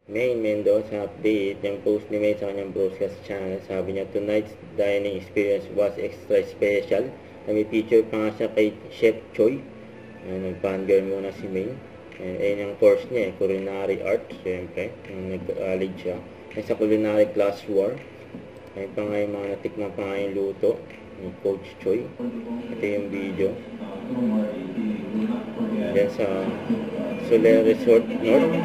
Main Mendoza update, yung post ni May sa kanyang broadcast channel. Sabi niya, tonight's dining experience was extra special. May picture pa nga siya kay Chef Choi. Nag-fangirl muna si May. Ayun yung course niya, culinary arts, siyempre. Nag-college siya. Ay sa culinary class 4. Ayun pa nga yung mga natikman pa nga yung luto ni Coach Choi. Ito yung video. Yan sa Soler Resort North.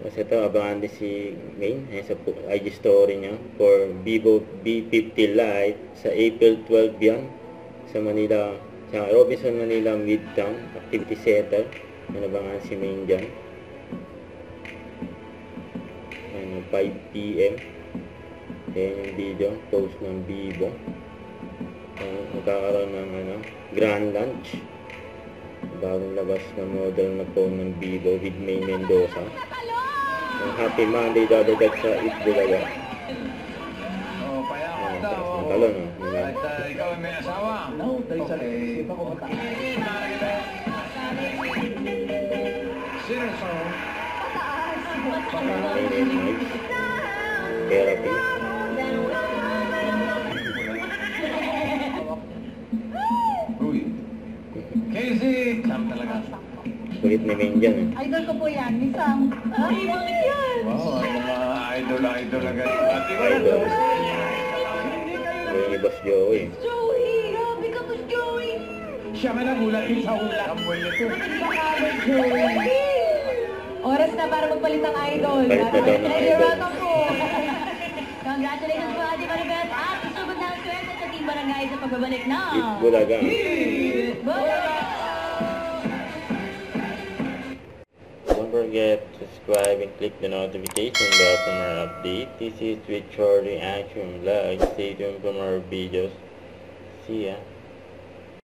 Tapos ito, abangan din si Main sa IG story niya for Vivo V50 Lite sa April 12 yan sa Manila, sa Robinson Manila Midtown Activity Center. Abangan si Main dyan. 5 PM. Yan yung video, post ng Vivo. Magkakaroon ng grand lunch. Bagong labas na model na phone ng Vivo with May Mendoza. Happy Monday, dadadag sa Itbulaga. Ang talon, ikaw ay may asawa? No, tayo sa isip ako magkakain. Seryoso? Therapy. Casey! Sam talaga. Kulit ni Main dyan. Idol ko po yan, ni Sam. Ay, bakit yan? Wow, ang mga idol agad. Idol. Ni Boss Joey. Joey! Grabe ka po, Joey! Siya man nagulat din sa ulat. Ang buwan nito. Joey! Oras na para magpalit ang idol. Palit na daw ng idol. Congratulations po, Ate Maribeth. At isugod na ang swerte sa Team Barangay sa pagbabalik na Itbulaga. Don't forget to subscribe and click the notification bell for more updates. This is with Short Reaction Vlog. Stay tuned for more videos. See ya.